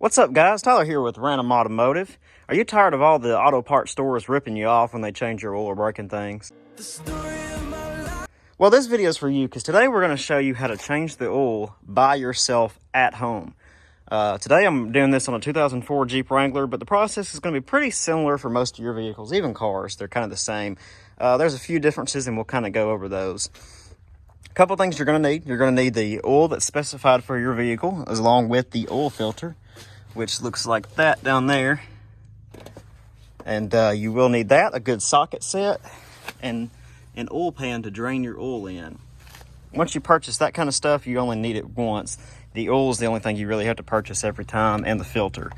What's up, guys? Tyler here with Random Automotive. Are you tired of all the auto parts stores ripping you off when they change your oil or breaking things? Well, this video is for you because today we're going to show you how to change the oil by yourself at home. Today I'm doing this on a 2004 Jeep Wrangler, but the process is going to be pretty similar for most of your vehicles, even cars. They're kind of the same. There's a few differences and we'll kind of go over those. A couple things you're going to need. You're going to need the oil that's specified for your vehicle, as along with the oil filter, which looks like that down there. And you will need that, a good socket set, and an oil pan to drain your oil in. Once you purchase that kind of stuff, you only need it once. The oil is the only thing you really have to purchase every time, and the filter.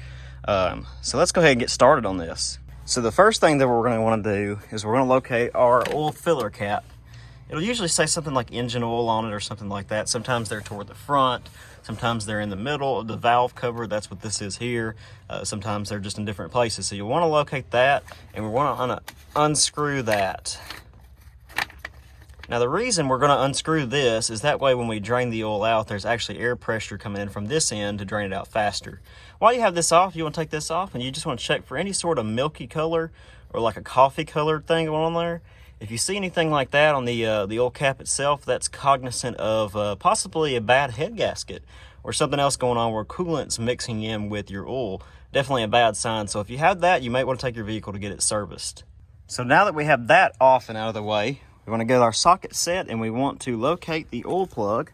So let's go ahead and get started on this. So the first thing that we're going to want to do is we're going to locate our oil filler cap. It'll usually say something like engine oil on it or something like that. Sometimes they're toward the front. Sometimes they're in the middle of the valve cover. That's what this is here. Sometimes they're just in different places. So you'll want to locate that, and we want to unscrew that. Now the reason we're going to unscrew this is that way when we drain the oil out, there's actually air pressure coming in from this end to drain it out faster. While you have this off, you want to take this off, and you just want to check for any sort of milky color or like a coffee colored thing going on there. If you see anything like that on the oil cap itself, that's cognizant of possibly a bad head gasket or something else going on where coolant's mixing in with your oil. Definitely a bad sign. So if you have that, you might want to take your vehicle to get it serviced. So now that we have that off and out of the way, we want to get our socket set, and we want to locate the oil plug,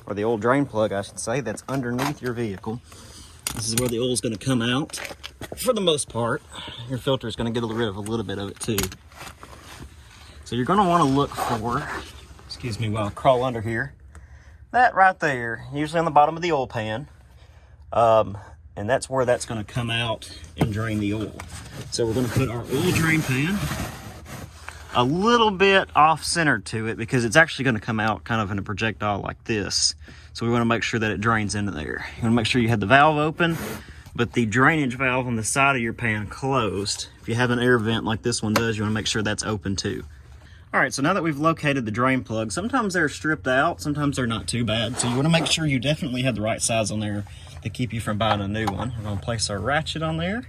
or the oil drain plug, I should say, that's underneath your vehicle. This is where the oil is going to come out for the most part. Your filter is going to get rid of a little bit of it too. So you're going to want to look for, excuse me while I crawl under here, that right there, usually on the bottom of the oil pan. And that's where that's going to come out and drain the oil. So we're going to put our oil drain pan a little bit off-centered to it because it's actually going to come out kind of in a projectile like this. So we want to make sure that it drains into there. You want to make sure you have the valve open, but the drainage valve on the side of your pan closed. If you have an air vent like this one does, you want to make sure that's open too. All right, so now that we've located the drain plug, sometimes they're stripped out, sometimes they're not too bad. So you want to make sure you definitely have the right size on there to keep you from buying a new one. We're going to place our ratchet on there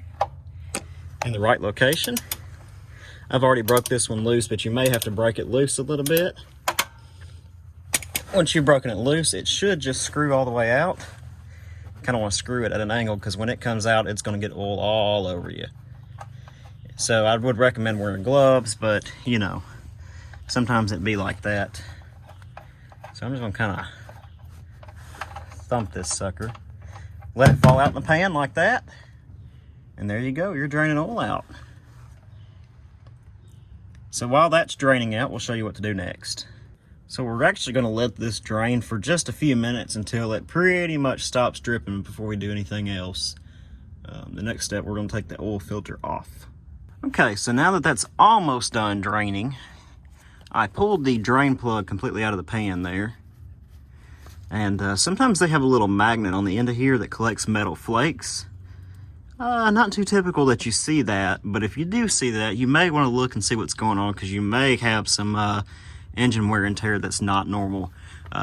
in the right location. I've already broke this one loose, but you may have to break it loose a little bit. Once you've broken it loose, it should just screw all the way out. Kind of want to screw it at an angle because when it comes out, it's going to get oil all over you. So I would recommend wearing gloves, but you know, sometimes it'd be like that. So I'm just gonna kind of thump this sucker. Let it fall out in the pan like that. And there you go, you're draining oil out. So while that's draining out, we'll show you what to do next. So we're actually gonna let this drain for just a few minutes until it pretty much stops dripping before we do anything else. The next step, we're gonna take the oil filter off. Okay, so now that that's almost done draining, I pulled the drain plug completely out of the pan there. And sometimes they have a little magnet on the end of here that collects metal flakes. Not too typical that you see that, but if you do see that, you may want to look and see what's going on because you may have some engine wear and tear that's not normal.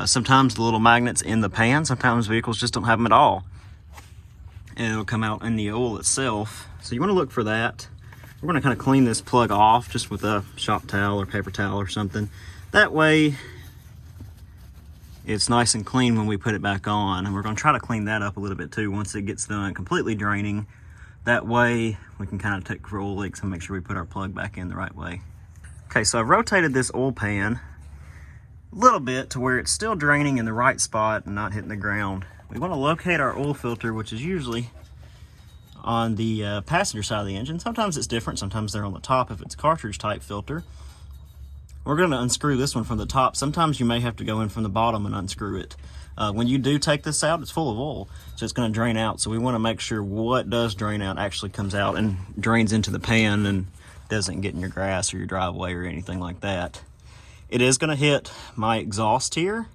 Sometimes the little magnets in the pan, sometimes vehicles just don't have them at all. And it'll come out in the oil itself. So you want to look for that. We're going to kind of clean this plug off just with a shop towel or paper towel or something. That way it's nice and clean when we put it back on. And we're going to try to clean that up a little bit too once it gets done completely draining. That way we can kind of take for oil leaks and make sure we put our plug back in the right way. Okay, so I've rotated this oil pan a little bit to where it's still draining in the right spot and not hitting the ground. We want to locate our oil filter, which is usually on the passenger side of the engine. Sometimes it's different, sometimes they're on the top if it's cartridge type filter. We're going to unscrew this one from the top. Sometimes you may have to go in from the bottom and unscrew it. When you do take this out, it's full of oil, so it's going to drain out. So we want to make sure what does drain out actually comes out and drains into the pan and doesn't get in your grass or your driveway or anything like that. It is going to hit my exhaust here.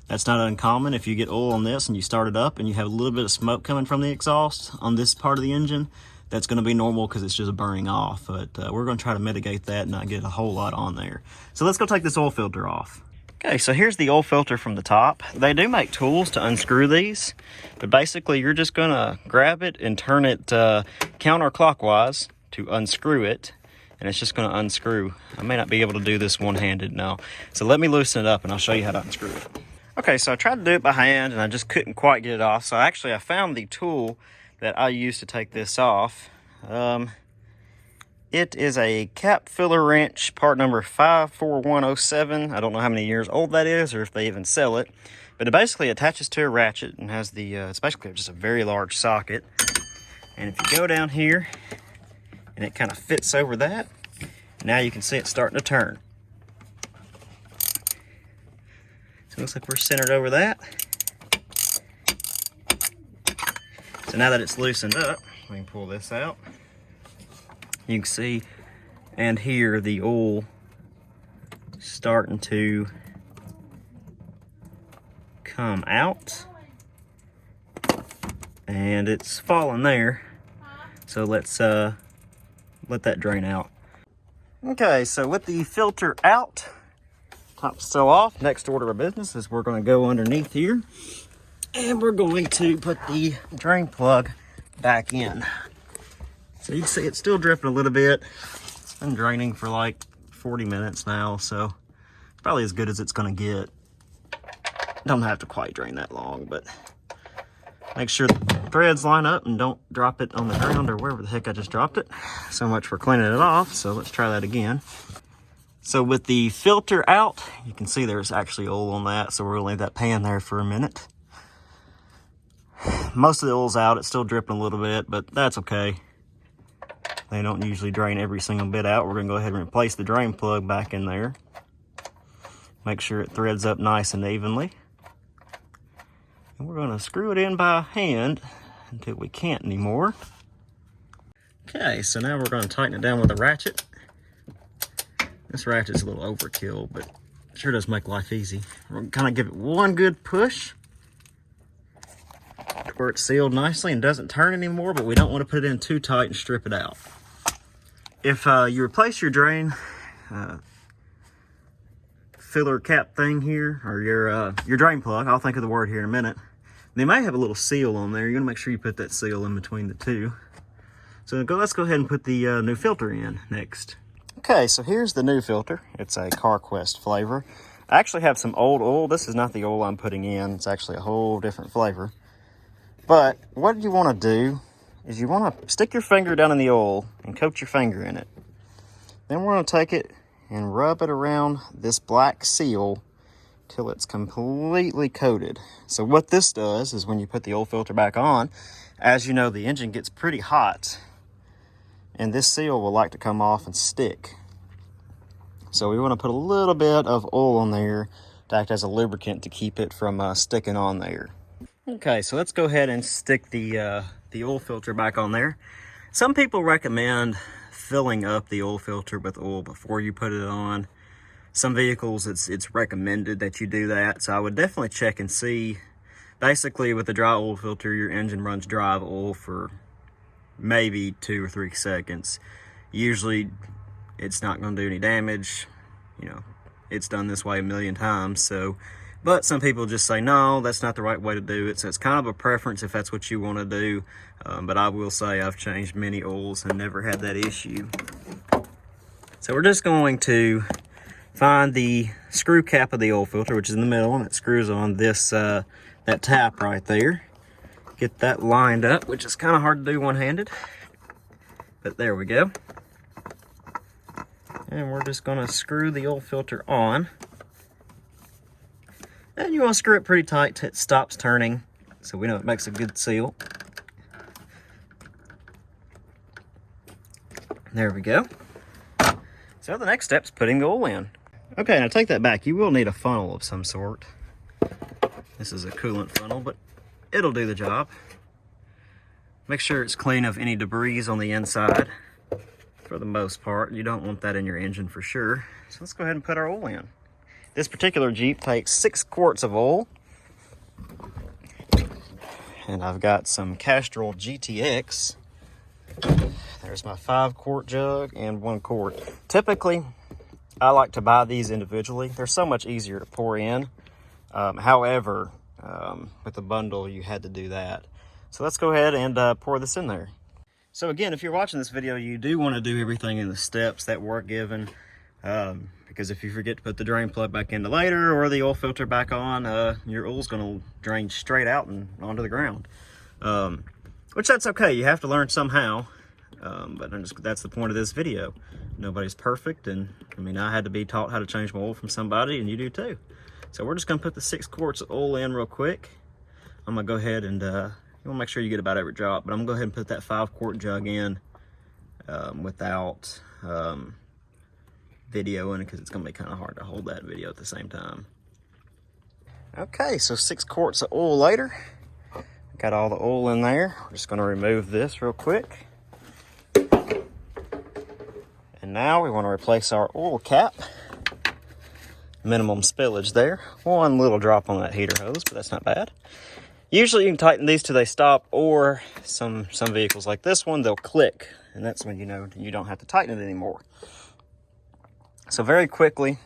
That's not uncommon. If you get oil on this and you start it up and you have a little bit of smoke coming from the exhaust on this part of the engine, that's going to be normal because it's just burning off. But we're going to try to mitigate that and not get a whole lot on there. So let's go take this oil filter off. Okay, so here's the oil filter from the top. They do make tools to unscrew these, but basically you're just gonna grab it and turn it counterclockwise to unscrew it, and it's just gonna unscrew. I may not be able to do this one-handed now, so let me loosen it up and I'll show you how to unscrew it. Okay, so I tried to do it by hand and I just couldn't quite get it off, so I found the tool that I use to take this off. It is a cap filler wrench, part number 54107. I don't know how many years old that is or if they even sell it, but it basically attaches to a ratchet and has the, it's basically just a very large socket. And if you go down here and it kind of fits over that, now you can see it starting to turn. So it looks like we're centered over that. So now that it's loosened up, we can pull this out. You can see and hear the oil starting to come out, and it's falling there, so let's let that drain out. Okay, so with the filter out, top still off, next order of business is we're going to go underneath here and we're going to put the drain plug back in. So you can see it's still dripping a little bit. It's been draining for like 40 minutes now, so it's probably as good as it's gonna get. Don't have to quite drain that long, but make sure the threads line up and don't drop it on the ground or wherever the heck I just dropped it. So much for cleaning it off, so let's try that again. So with the filter out, you can see there's actually oil on that, so we're gonna leave that pan there for a minute. Most of the oil's out, it's still dripping a little bit, but that's okay. They don't usually drain every single bit out. We're gonna go ahead and replace the drain plug back in there. Make sure it threads up nice and evenly. And we're gonna screw it in by hand until we can't anymore. Okay, so now we're gonna tighten it down with a ratchet. This ratchet's a little overkill, but it sure does make life easy. We're gonna kind of give it one good push to where it's sealed nicely and doesn't turn anymore, but we don't want to put it in too tight and strip it out. If you replace your drain filler cap thing here, or your drain plug, I'll think of the word here in a minute, they may have a little seal on there. You're gonna make sure you put that seal in between the two. So let's go ahead and put the new filter in next. Okay, so here's the new filter. It's a CarQuest flavor. I actually have some old oil. This is not the oil I'm putting in. It's actually a whole different flavor. But what you want to do is you want to stick your finger down in the oil and coat your finger in it. Then we're going to take it and rub it around this black seal till it's completely coated. So what this does is when you put the oil filter back on, as you know, the engine gets pretty hot and this seal will like to come off and stick. So we want to put a little bit of oil on there to act as a lubricant to keep it from sticking on there. Okay, so let's go ahead and stick the oil filter back on there. Some people recommend filling up the oil filter with oil before you put it on. Some vehicles, it's recommended that you do that, so I would definitely check and see. Basically, with the dry oil filter, your engine runs dry oil for maybe 2 or 3 seconds. Usually, it's not going to do any damage. You know, it's done this way a million times, so... But some people just say, no, that's not the right way to do it. So it's kind of a preference if that's what you want to do. But I will say I've changed many oils and never had that issue. So we're just going to find the screw cap of the oil filter, which is in the middle, and it screws on this that tap right there. Get that lined up, which is kind of hard to do one-handed. But there we go. And we're just going to screw the oil filter on. And you want to screw it pretty tight till it stops turning, so we know it makes a good seal. There we go. So the next step is putting the oil in. Okay, now take that back. You will need a funnel of some sort. This is a coolant funnel, but it'll do the job. Make sure it's clean of any debris on the inside. For the most part, you don't want that in your engine for sure. So let's go ahead and put our oil in. This particular Jeep takes 6 quarts of oil. And I've got some Castrol GTX. There's my 5-quart jug and 1 quart. Typically, I like to buy these individually. They're so much easier to pour in. However, with the bundle, you had to do that. So let's go ahead and pour this in there. So again, if you're watching this video, you do want to do everything in the steps that were given. Because if you forget to put the drain plug back into later or the oil filter back on, your oil's going to drain straight out and onto the ground. Which that's okay. You have to learn somehow. But that's the point of this video. Nobody's perfect, and I mean, I had to be taught how to change my oil from somebody, and you do too. So we're just gonna put the 6 quarts of oil in real quick. I'm gonna go ahead and you wanna make sure you get about every drop, but I'm gonna go ahead and put that 5-quart jug in without video in it, because it's gonna be kind of hard to hold that video at the same time. Okay, so 6 quarts of oil later, got all the oil in there. We're just gonna remove this real quick. And now we want to replace our oil cap. Minimum spillage there. 1 little drop on that heater hose, but that's not bad. Usually you can tighten these till they stop, or some vehicles like this one, they'll click. And that's when you know you don't have to tighten it anymore. So very quickly,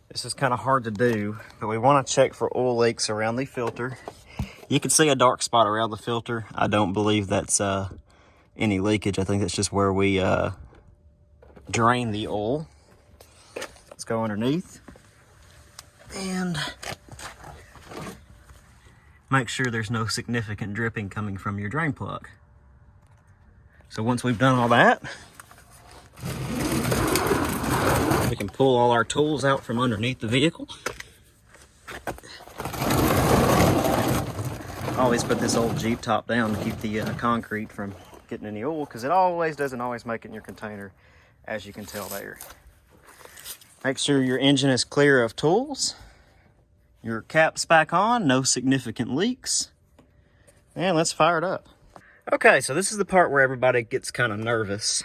this is kind of hard to do, but we want to check for oil leaks around the filter. You can see a dark spot around the filter. I don't believe that's any leakage. I think that's just where we drain the oil. Let's go underneath and make sure there's no significant dripping coming from your drain plug. So once we've done all that, we can pull all our tools out from underneath the vehicle. Always put this old Jeep top down to keep the concrete from getting any oil, because it doesn't always make it in your container, as you can tell there. Make sure your engine is clear of tools. Your cap's back on, no significant leaks. And let's fire it up. Okay, so this is the part where everybody gets kind of nervous.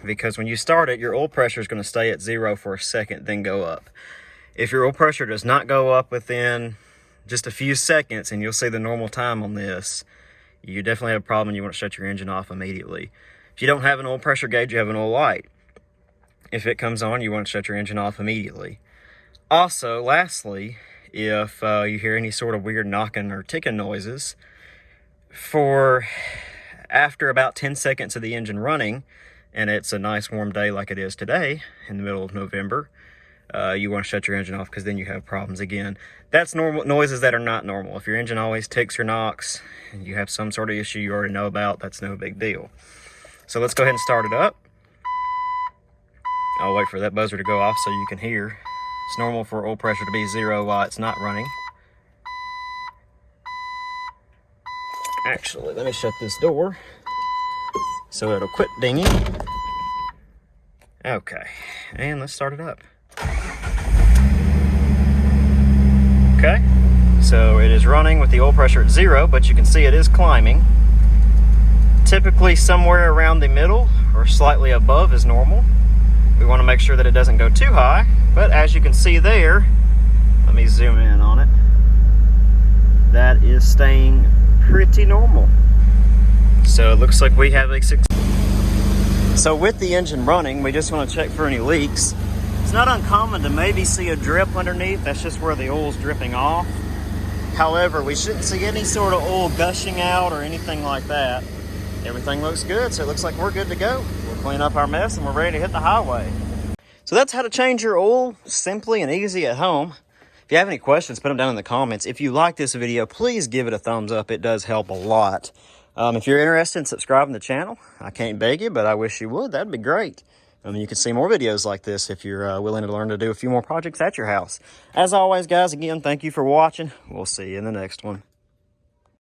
Because when you start it, your oil pressure is going to stay at 0 for a second, then go up. If your oil pressure does not go up within just a few seconds, and you'll see the normal time on this, you definitely have a problem and you want to shut your engine off immediately. If you don't have an oil pressure gauge, you have an oil light. If it comes on, you want to shut your engine off immediately. Also, lastly, if you hear any sort of weird knocking or ticking noises, after about 10 seconds of the engine running, and it's a nice warm day like it is today in the middle of November, you want to shut your engine off, because then you have problems again. That's normal noises that are not normal. If your engine always ticks or knocks and you have some sort of issue you already know about, that's no big deal. So let's go ahead and start it up. I'll wait for that buzzer to go off so you can hear. It's normal for oil pressure to be 0 while it's not running. Actually, let me shut this door so it'll quit dinging. Okay, and let's start it up. Okay, so it is running with the oil pressure at 0, but you can see it is climbing. Typically somewhere around the middle or slightly above is normal. We want to make sure that it doesn't go too high, but as you can see there, let me zoom in on it, that is staying pretty normal. So it looks like we have a success. So with the engine running, we just want to check for any leaks. It's not uncommon to maybe see a drip underneath. That's just where the oil's dripping off. However, we shouldn't see any sort of oil gushing out or anything like that. Everything looks good, so it looks like we're good to go. We'll clean up our mess and we're ready to hit the highway. So that's how to change your oil simply and easy at home. If you have any questions, put them down in the comments. If you like this video, please give it a thumbs up. It does help a lot. If you're interested in subscribing to the channel, I can't beg you, but I wish you would. That'd be great. You can see more videos like this if you're willing to learn to do a few more projects at your house. As always, guys, again, thank you for watching. We'll see you in the next one.